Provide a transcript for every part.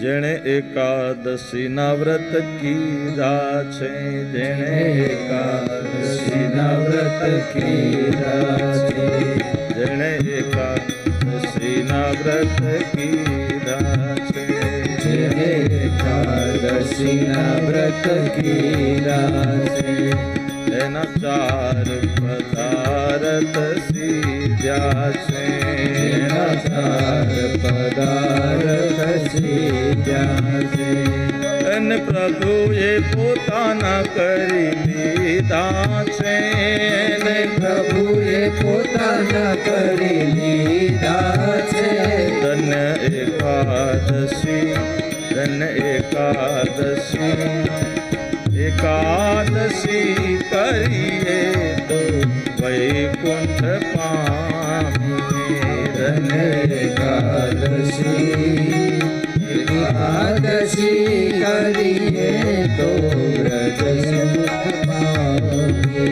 જેણે એકાદશીના વ્રત કીધા છે, જેણે એકાદશીના વ્રત કીધા છે, જેણે એકાદશીના વ્રત કીધા છે, જેણે એકાદશીના વ્રત કીધા છે, એના 4 પદાર્થ સીધ્યા છે, એના 4 પદાર્થ સીધ્યા છે, અને પ્રભુએ પોતાના કરી લીધા છે, અને પ્રભુએ પોતાના કરી લીધા છે, ધન્ય એકાદશી, ધન્ય એકાદશી, એકાદશી કરીએ તો વૈકુંઠ પામીએ, ધન્ય એકાદશી, એકાદશી કરીએ તો વ્રજ સુખ પામીએ,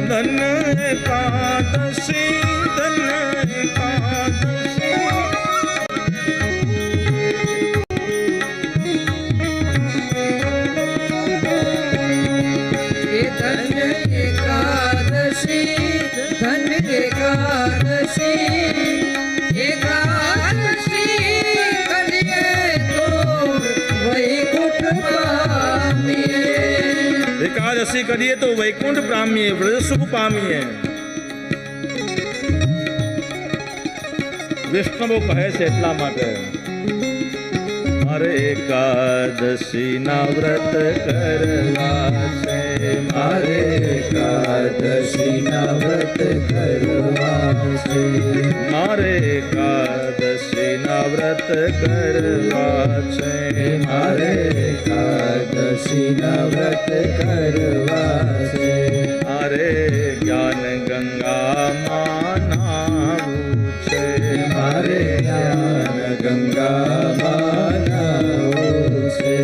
ધન્ય એકાદશી, ધન્ય એકાદશી, ધન્ય એકાદશી, ધન્ય એકાદશી, એકાદશી કરીએ તો વૈકુંઠ પામીએ, એકાદશી કરીએ તો વૈકુંઠ પામીએ, વ્રજ સુખ પામીએ. વૈષ્ણવો કહે છે એટલા માટે મારે એકાદશીના વ્રત કરવા છે, મારે એકાદશીના વ્રત કરવા છે, મારે એકાદશીના વ્રત કરવા છે, મારે એકાદશીના વ્રત કરવા છે, મારે જ્ઞાન ગંગામાં નાહવું છે, મારે જ્ઞાન ગંગામાં નાહવું છે,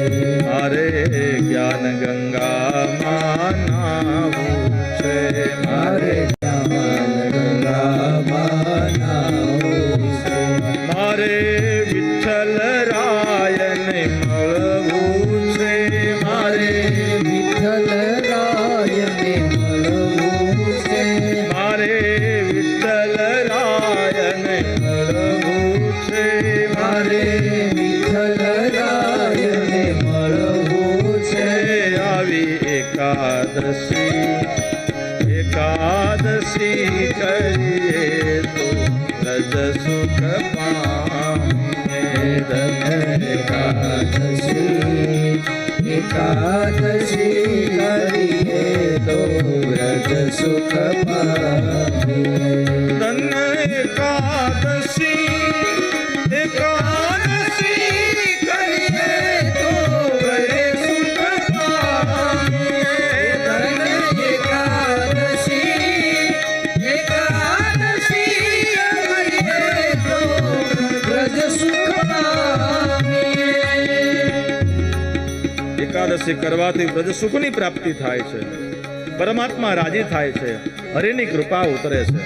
મારે જ્ઞાન ગંગામાં નાહવું છે, મારે જ્ઞાન ગંગામાં નાહવું છે, મારે વિઠ્ઠલ રાયને મળવું છે, મારે વિઠ્ઠલ રાયને મળવું છે, મારે વિઠ્ઠલ રાયને મળવું છે, મારે વિઠ્ઠલ રાયને મળવું છે, આવી એકાદશી, એકાદશી કરીએ તો વ્રજ સુખ પામીએ, ધન્ય એકાદશી, એકાદશી કરીએ તો વ્રજ સુખ પામીએ, ધન્ય એકાદશી, એકાદશી કરીએ તો વ્રજ સુખ પામીએ, ધન્ય એકાદશી, એકાદશી કરીએ તો વ્રજ સુખ પામીએ. એકાદશી કરવાથી વ્રજ સુખની પ્રાપ્તિ થાય છે, પરમાત્મા રાજી થાય છે, હરિની કૃપા ઉતરે છે.